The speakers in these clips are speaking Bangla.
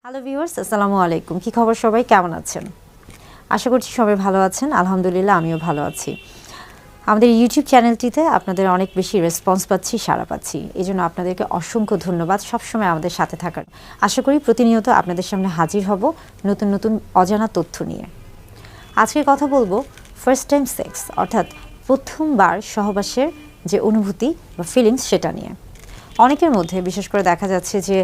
হ্যালো ভিউয়ার্স, আসসালামু আলাইকুম। কি খবর সবাই, কেমন আছেন? আশা করছি সবাই ভালো আছেন। আলহামদুলিল্লাহ আমিও ভালো আছি। আমাদের ইউটিউব চ্যানেলটিতে আপনাদের অনেক বেশি রেসপন্স পাচ্ছি, সাড়া পাচ্ছি। এজন্য আপনাদেরকে অসংখ্য ধন্যবাদ সবসময় আমাদের সাথে থাকার। আশা করি প্রতিনিয়ত আপনাদের সামনে হাজির হব নতুন নতুন অজানা তথ্য নিয়ে। আজকে কথা বলবো ফার্স্ট টাইম সেক্স, অর্থাৎ প্রথমবার সহবাসের যে অনুভূতি বা ফিলিংস সেটা নিয়ে। অনেকের মধ্যে বিশেষ করে দেখা যাচ্ছে যে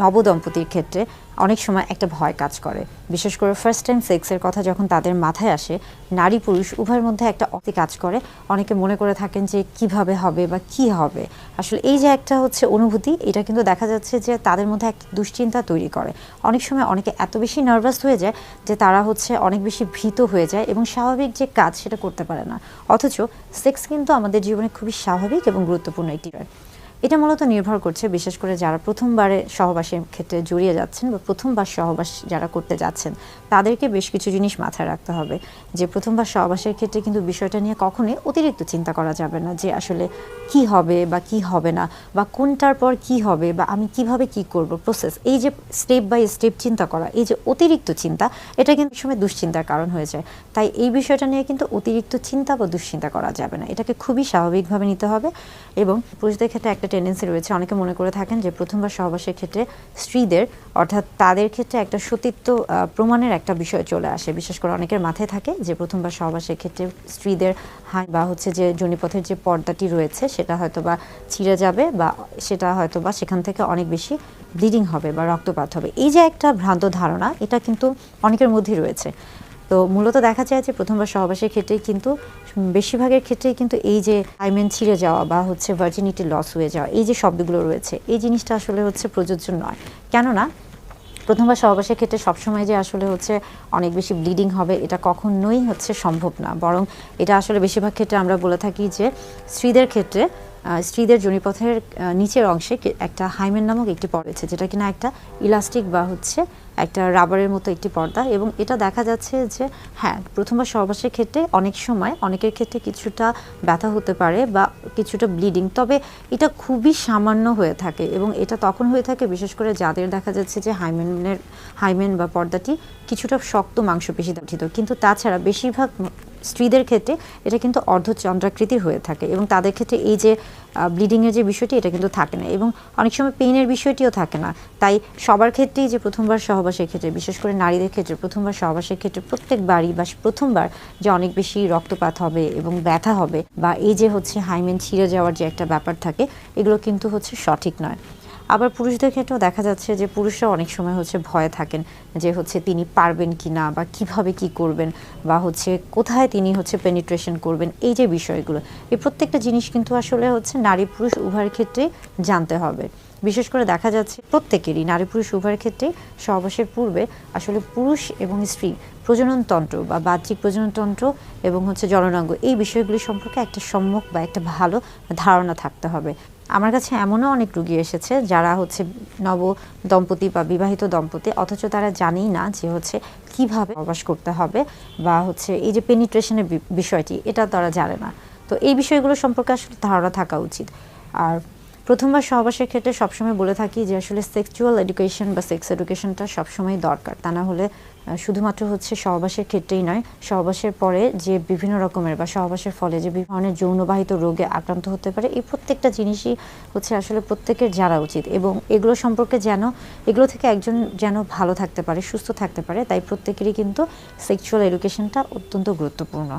নবদম্পতির ক্ষেত্রে অনেক সময় একটা ভয় কাজ করে। বিশেষ করে ফার্স্ট টাইম সেক্সের কথা যখন তাদের মাথায় আসে, নারী পুরুষ উভয়ের মধ্যে একটা অতি কাজ করে। অনেকে মনে করে থাকেন যে কিভাবে হবে বা কি হবে। আসলে এই যে একটা অনুভূতি, এটা কিন্তু দেখা যাচ্ছে যে তাদের মধ্যে একটা দুশ্চিন্তা তৈরি করে। অনেক সময় অনেকে এত বেশি নার্ভাস হয়ে যায় যে তারা অনেক বেশি ভীত হয়ে যায় এবং স্বাভাবিক যে কাজ সেটা করতে পারে না। অথচ সেক্স কিন্তু আমাদের জীবনে খুবই স্বাভাবিক এবং গুরুত্বপূর্ণ একটি। এটা মূলত নির্ভর করছে বিশেষ করে যারা প্রথমবারে সহবাসের ক্ষেত্রে জড়িয়ে যাচ্ছেন বা প্রথমবার সহবাস যারা করতে যাচ্ছেন, তাদেরকে বেশ কিছু জিনিস মাথায় রাখতে হবে। যে প্রথমবার সহবাসের ক্ষেত্রে কিন্তু বিষয়টা নিয়ে কখনোই অতিরিক্ত চিন্তা করা যাবে না যে আসলে কি হবে বা কি হবে না, বা কোনটার পর কি হবে বা আমি কিভাবে কি করব, প্রসেস, এই যে স্টেপ বাই স্টেপ চিন্তা করা, এই যে অতিরিক্ত চিন্তা, এটা কিন্তু সময় দুশ্চিন্তার কারণ হয়ে যায়। তাই এই বিষয়টা নিয়ে কিন্তু অতিরিক্ত চিন্তা বা দুশ্চিন্তা করা যাবে না, এটাকে খুবই স্বাভাবিকভাবে নিতে হবে। এবং পুরুষদের ক্ষেত্রে একটা টেন্ডেন্সি রয়েছে, অনেকে মনে করে থাকেন যে প্রথমবার সহবাসের ক্ষেত্রে স্ত্রীদের, অর্থাৎ তাদের ক্ষেত্রে একটা সতীত্ব প্রমাণের একটা বিষয় চলে আসে। বিশেষ করে অনেকের মাথায় থাকে যে প্রথমবার সহবাসের ক্ষেত্রে স্ত্রীদের হাই বা যে যোনিপথের যে পর্দাটি রয়েছে সেটা হয়তো বা ছিঁড়ে যাবে, বা সেটা হয়তো বা সেখান থেকে অনেক বেশি ব্লিডিং হবে বা রক্তপাত হবে। এই যে একটা ভ্রান্ত ধারণা, এটা কিন্তু অনেকের মধ্যেই রয়েছে। তো মূলত দেখা যায় যে প্রথমবার সহবাসের ক্ষেত্রেই কিন্তু বেশিরভাগের ক্ষেত্রেই কিন্তু এই যে হাইমেন ছিঁড়ে যাওয়া বা ভার্জিনিটি লস হয়ে যাওয়া, এই যে শব্দগুলো রয়েছে, এই জিনিসটা আসলে প্রযোজ্য নয়। কেননা প্রথমবার সহবাসের ক্ষেত্রে সবসময় যে আসলে অনেক বেশি ব্লিডিং হবে, এটা কখনোই সম্ভব না। বরং এটা আসলে বেশিরভাগ ক্ষেত্রে আমরা বলে থাকি যে স্ত্রীদের ক্ষেত্রে স্ত্রীদের যোনিপথের নিচের অংশে একটা হাইমেন নামক একটি পর্দা আছে, যেটা কিনা একটা ইলাস্টিক বা একটা রাবারের মতো একটি পর্দা। এবং এটা দেখা যাচ্ছে যে হ্যাঁ, প্রথমবার সহবাসের ক্ষেত্রে অনেক সময় অনেকের ক্ষেত্রে কিছুটা ব্যথা হতে পারে বা কিছুটা ব্লিডিং, তবে এটা খুবই সামান্য হয়ে থাকে। এবং এটা তখন হয়ে থাকে বিশেষ করে যাদের দেখা যাচ্ছে যে হাইমেন বা পর্দাটি কিছুটা শক্ত মাংসপেশি গঠিত, কিন্তু তাছাড়া বেশিরভাগ স্ত্রীদের ক্ষেত্রে এটা কিন্তু অর্ধচন্দ্রাকৃতির হয়ে থাকে এবং তাদের ক্ষেত্রে এই যে ব্লিডিংয়ের যে বিষয়টি, এটা কিন্তু থাকে না এবং অনেক সময় পেইনের বিষয়টিও থাকে না। তাই সবার ক্ষেত্রেই যে প্রথমবার সহবাসের ক্ষেত্রে, বিশেষ করে নারীদের ক্ষেত্রে প্রথমবার সহবাসের ক্ষেত্রে প্রত্যেকবারই বা প্রথমবার যে অনেক বেশি রক্তপাত হবে এবং ব্যথা হবে, বা এই যে হাইমেন ছিঁড়ে যাওয়ার যে একটা ব্যাপার থাকে, এগুলো কিন্তু সঠিক নয়। আবার পুরুষদের ক্ষেত্রেও দেখা যাচ্ছে যে পুরুষরা অনেক সময় ভয়ে থাকেন যে তিনি পারবেন কি না, বা কিভাবে কি করবেন, বা কোথায় তিনি পেনিট্রেশন করবেন, এই যে বিষয়গুলো, এই প্রত্যেকটা জিনিস কিন্তু আসলে নারী পুরুষ উভয়ের ক্ষেত্রেই জানতে হবে। বিশেষ করে দেখা যাচ্ছে প্রত্যেকেরই, নারী পুরুষ উভয়ের ক্ষেত্রেই সহবাসের পূর্বে আসলে পুরুষ এবং স্ত্রী প্রজননতন্ত্র বা বাহ্যিক প্রজননতন্ত্র এবং জননাঙ্গ, এই বিষয়গুলি সম্পর্কে একটা সম্যক বা একটা ভালো ধারণা থাকতে হবে। আমার কাছে এমনও অনেক রুগী এসেছে যারা নব দম্পতি বা বিবাহিত দম্পতি, অথচ তারা জানেই না যে কিভাবে সহবাস করতে হবে, বা এই যে পেনিট্রেশনের বিষয়টি, এটা তারা জানে না। তো এই বিষয়গুলো সম্পর্কে আসলে ধারণা থাকা উচিত। আর প্রথমবার সহবাসের ক্ষেত্রে সবসময় বলে থাকি যে আসলে সেক্সুয়াল এডুকেশন বা সেক্স এডুকেশনটা সবসময় দরকার। তা না হলে শুধুমাত্র সহবাসের ক্ষেত্রেই নয়, সহবাসের পরে যে বিভিন্ন রকমের বা সহবাসের ফলে যে বিভিন্ন ধরনের যৌনবাহিত রোগে আক্রান্ত হতে পারে, এই প্রত্যেকটা জিনিসই আসলে প্রত্যেকের জানা উচিত। এবং এগুলো সম্পর্কে এগুলো থেকে একজন যেন ভালো থাকতে পারে, সুস্থ থাকতে পারে, তাই প্রত্যেকেরই কিন্তু সেক্সুয়াল এডুকেশনটা অত্যন্ত গুরুত্বপূর্ণ।